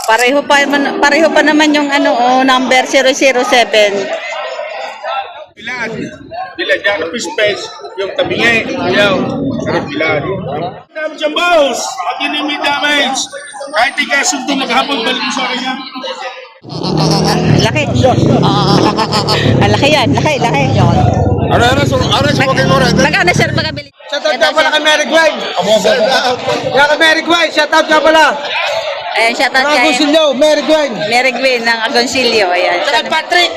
Pareho pa naman yung number 007. Pilan. Pilan dyan. Space. Yung tabi nga ayaw. Sarap pilan. Damage ang boss. Pag yun may damage. Kahit ikasundo maghapon, balik mo sa akin yan. Laki. Laki yan. Laki. Ano sumakay mo rin? Magkano sir magkabili? Shoutout nga pala kay Mary Gwen. Nga kay Mary Gwen, shoutout nga pala. Ayan, shoutout kay Agoncillo, Mary Gwen. Mary Gwen ng Agoncillo. Ayan. Kay Patrick.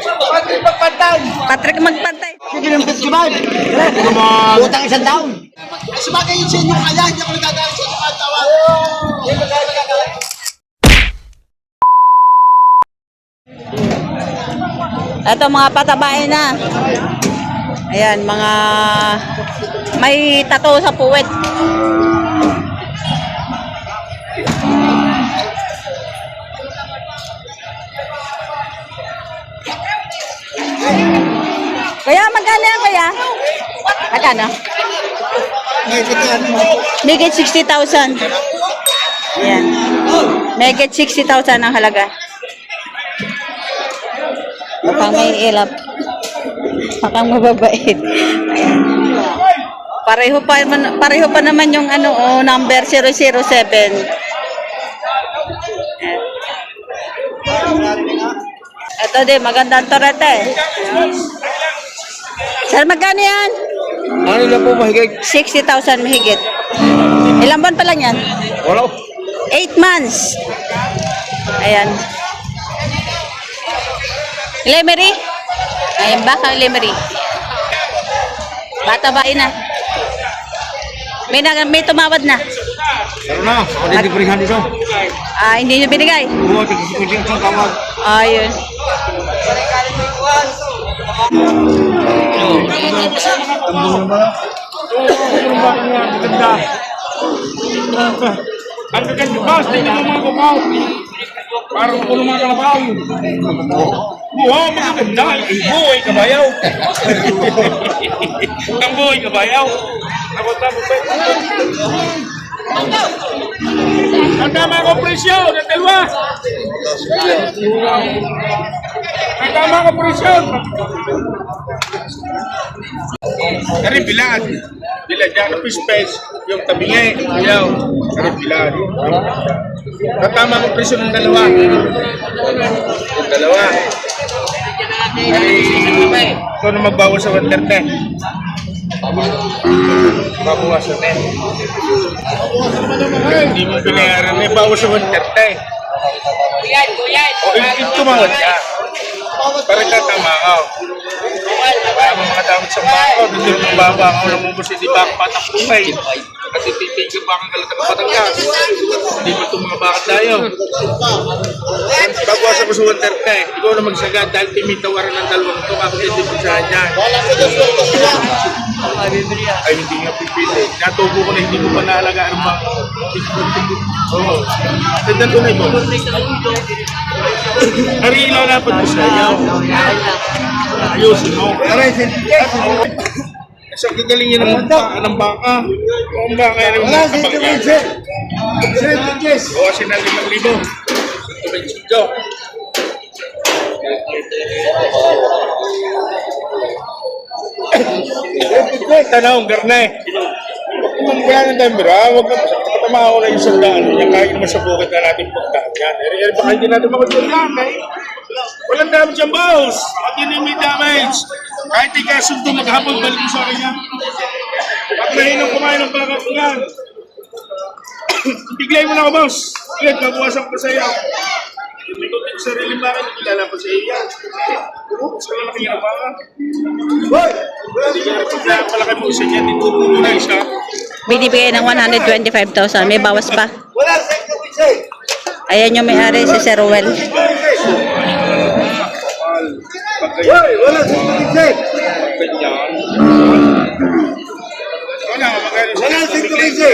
Patrick magpantay. Patrick magpantay. Sige ng 55. Utang isang taon. Sumagay yun sa inyo kaya, hindi ako nagagalit sa inyo katawan. Ito mga patabain na. Ayan, mga may tattoo sa puwet. Kaya magkano yan kaya? Magkano? Make it 60,000. Ayan. Make it 60,000 ang halaga. Mukhang may ilap. Mukhang mababait. Ayan. Pareho pa naman yung number 007. Ayan. Ito din, magandang torete. Sir, magkano yan? Ano lang po mahigay? 60,000 mahigit. Ilang buwan pa lang yan? Wala. 8 months. Ayan. Lemery? Ayan ba kang lemery? Bata ba na? May tumawad na. Pero na, ako din diberihan dito. Hindi nyo binigay? Oo, tigil sa tawag. Ayun. Ang gaganda boss, tingnan mo mga kumaw. Parang puno mga kalabaw. Wow, magaganda. Ang buhay kabayaw. Ang buhay kabayaw. Tapos. Ang tama ko presyo, ng dalawa. Ang tama ko presyo. Dari bilan. Bilan dyan. Space. Yung tabi nga ayaw. Dari bilan. Ang tama ko presyo ng dalawa. Yung dalawa. Ito na magbawas sa 130. Bawas na eh. Hindi mo binayaran na bawas sa 130. O, tumawad ka. Para tatama ka. Kaya mga damit sa bako, dito yung baba ako na mubos, hindi ba ang patak pumay. Kasi titigil ba ang galatan ng Batangas. Hindi ba itong mga bakit tayo? Bawas ako sa 130. Ikaw na magsagad dahil timitawaran ng dalawang ito. Ako hindi po sa kanya. Ay, hindi nga pipili. Natubo ko na hindi mo pa naalagaan ang bako. Oo. Tandaan ko na ito. Hari ilaw na po sa inyo. Ayusin mo. Sa gagaling niya ng baka. Kung baka yan ang kapagyan. Bawasin na 5,000. Ito. Tanong, garnay. Kung kaya ng tambira, huwag na matama ako na yung sandaan. Yung kahit naman sa bukit na natin pagkaan yan. Baka hindi natin makasandaan eh. Walang damage ang boss. Pag yun may damage. Kahit ikasundo maghapon, balik mo sa akin yan. Pag nahinang kumain ng baka ko yan. Biglay mo na ako boss. Yan, nabuwasan ko sa iyo. Hindi ko sa sarili bakit kilala ko sa iyo. Sa lalaki na baka. Hindi ka na palaki mo isa niyan. Dito na isa. Binibigay ng 125,000. May bawas pa. Wala sa inyo, Ayan yung may-ari si Sir Ruel. wala sa inyo, Wala, magkano siya? wala sa inyo,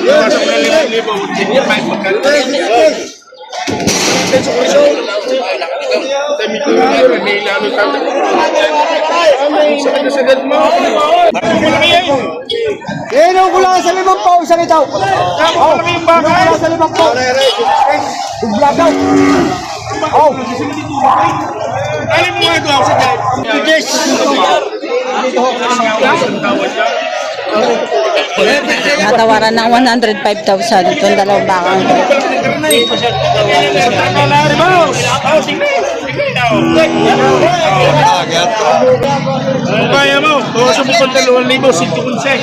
Iwasan mo na 5,000. Hindi pa yung magkano. Dami ko na may lalo tayo. Sakit na sagad mo. Malaki yan. Inom ko lang sa 5 pa, isang itaw. Malaki yung baka. Sa 5 pa. Buglaw. Oh. Alam mo nga ito ako sa guy. Yes. Natawaran ng 105,000 itong dalawang bakang. Kung kaya mo, bawasan mo pang 2,000, sinto kunse.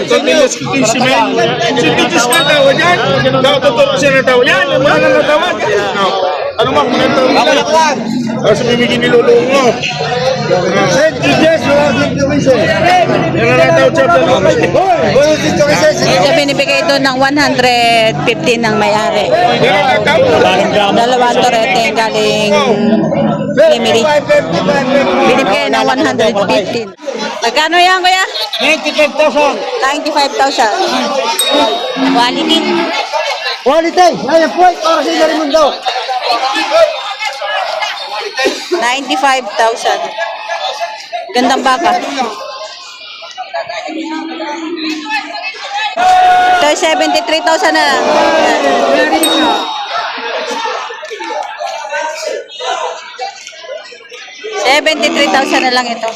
Continuous kikisimel. Sintitis ka tawa dyan. Nakatuturo siya na tawa. Yan, yung mga natawa. Ano mo, kung natawa nila. Tapos bibigyan nilulong mo. Yan na natawa siya. Ito binibigay ito ng 115 ng may-ari. Yan na natawa. Dalawang torete galing Lemery. Binibigay ng 115. Magkano yan, kuya? 95,000. 95,000. Quality. Quality. Ayan po, para sa inyo rin daw. 95,000. Gandang baka. Ito 73,000 na lang. $73,000 na lang ito.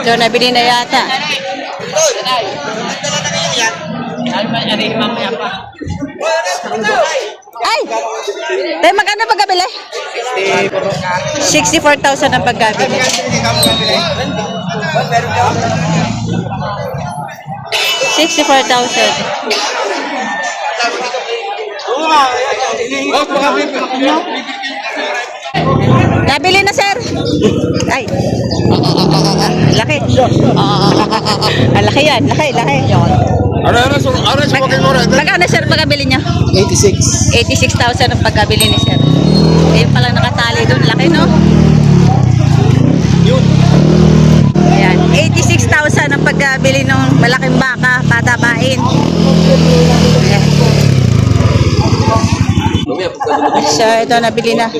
Ito, nabili na yata. Ay! Tayo magkano pagkabili? 64,000 ang pagkabili. 64,000. Nabili na, sir. Ay. Laki. Laki yan. Laki. Magkano, sir, pagkabili niya? 86. 86,000 ang pagkabili ni sir. Ayun palang nakatali doon. Laki, no? Ayan. 86,000 ang pagkabili ng malaking baka, patabain. Ayan. So, ito nabili na.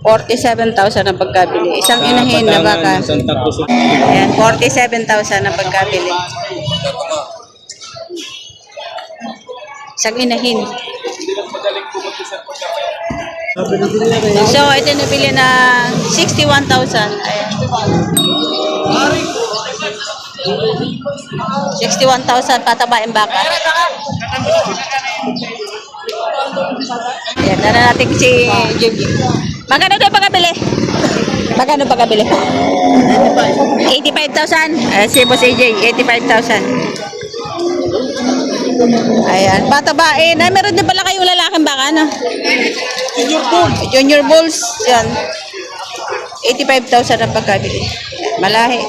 47,000 ang pagkabili. Isang inahin na baka. Ayan, 47,000 ang pagkabili. Isang inahin. So, ito nabili na 61,000. Ayan. 61,000 patabain baka. Ayan, na natin si Jimmy. Magkano ito pagkabili? Magkano pagkabili? 85,000. Si Boss AJ, 85,000. Ayan, patabain. Ay, meron din pala kayong lalaking baka, no? Junior Bulls. Yan. 85,000 ang pagkabili. Malahi.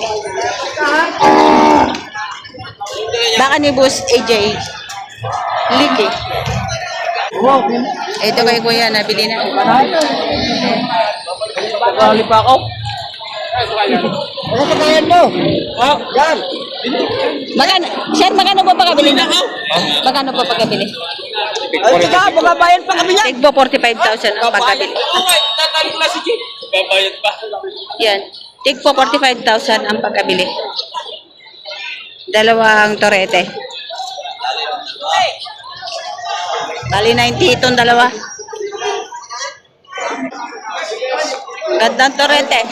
Baka ni Boss AJ. Liki. Ito kay Kuya, nabili na. Pagkali pa ako. Ano sa kayan mo? Oh, yan. Magkano? Sir, magkano po pagkabili na? Magkano po pagkabili? Ay, saka, magabayan pa kami yan. Tigbo 45,000 ang pagkabili. Tatalik na si Jim. Babayad pa. Yan. Tigbo 45,000 ang pagkabili. Dalawang torete. Bali 90 itong dalawa. Gandang torete.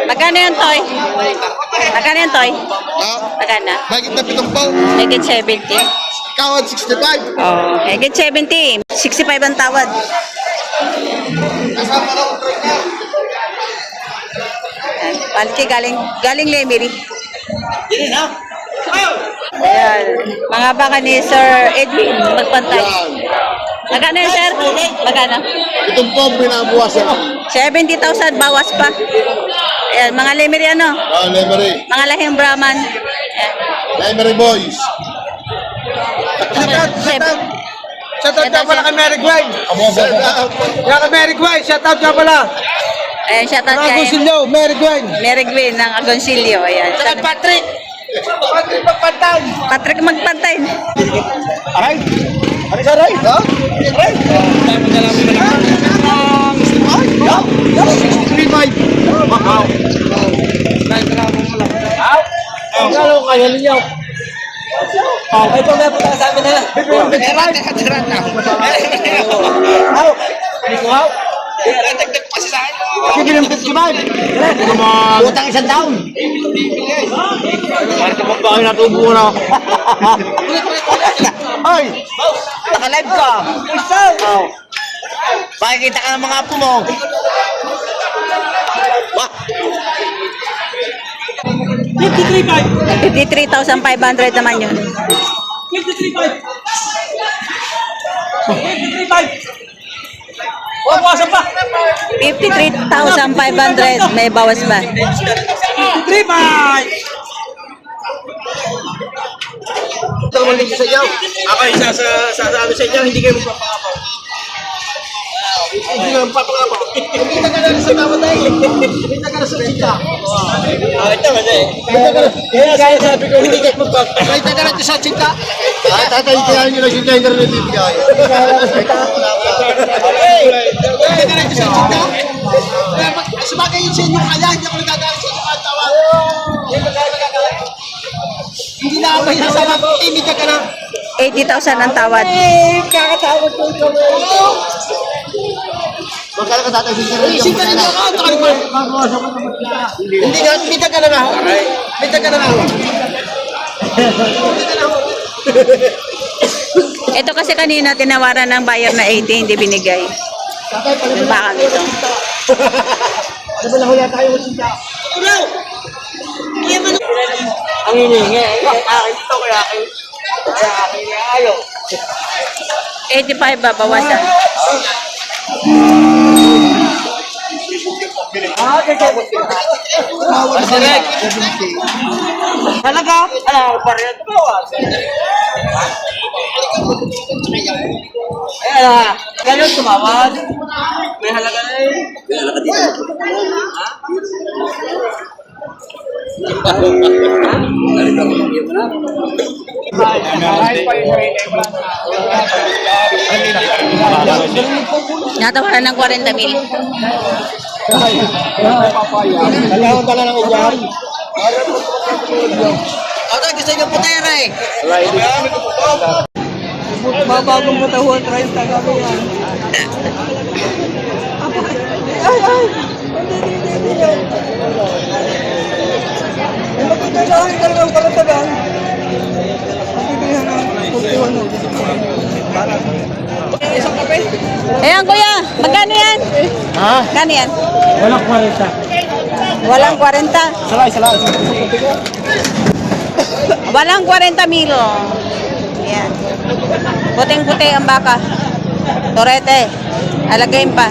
Magkano yan, Toy? Magkano yan, Toy? Magkano? Bagit na pitong ball. Higit 70. Kawad 65. Oh, higit 70. 65 ang tawad. Kasama na ko trainer. Ayan. Palki galing Lemery. Dili na. Ayan. Mga baka ni Sir Edwin magpantay. Magkano yun, sir? Magkano? Itong po, pinabuwas yan. 70,000 bawas pa. Ayan, mga Lemery ano? Lemery. Mga lahing Brahman. Ayan. Lemery boys. Shoutout ka pala kay Mary Gwen. Kaya kay Mary Gwen, shoutout ka pala. Ayan, shoutout kay Agoncillo, Mary Gwen. Mary Gwen ng Agoncillo. Ayan. Saka Patrick. Patrick magpantay. Patrick magpantay. Aray. Aray sa aray. Ha? Aray. Ay, 63.5. Wow. Magkano kaya ninyo? Ito na po sa amin na. Tira na. Dagdag pa sa akin. Bibili ng 55. Utang isang taon. Parang kapag ba kayo natubo na. Ay! Naka-live ka. Pakikita ka ng mga apo mo. Wah! 53,500 naman yun. 53,500. May bawas ba? Ito naman din sa inyo. Ako isa sa ano sa inyo, hindi kayo magpapakapaw. Hindi kayo magpapakapaw. Kumita ka na sa tama tayo. Kumita ka na sa chika. Ito ba eh. Kaya sabi ko, hindi kayo magpapakapaw. Kumita ka na sa chika. Tatay, kaya nyo lang yung internet dito kayo. Kumita ka na sa chika. Sabagay yun sa inyo kaya, hindi ako nagagalit sa inyo katawa. Hindi na ako mahirasama. Imita ka na. 80,000 ang tawad. Kakatawad ko ito. Magkala ka tatay sa sarili. Isip ka na ako. Hindi nga. Imita ka na nga. Imita ka na nga. Ito kasi kanina tinawaran ng buyer na 80, hindi binigay. Yung bakang ito. Ano ba nahuya tayo mo siya? Ulaw! Ang hiningi. Akin ito kaya akin. Kaya akin ayaw. 85 babawasan. Talaga? Ano, parehas bawas. Ayan, ganun tumawad. May halaga na eh. May halaga dito. Natawaran ng 40 mil. Dalawang dala ng inyari. Ako gusto yung putera eh. Babagong matahuan, try sa kami yan. Ay! Ang magiging sa akin talagang palatagan. Magiging ng 41. Isang kape? Ayan kuya, magkano yan? Ha? Magkano yan? Walang 40. Walang 40. Salay. Walang 40 mil. Ayan. Puting-puti ang baka. Torete. Alagayin pa.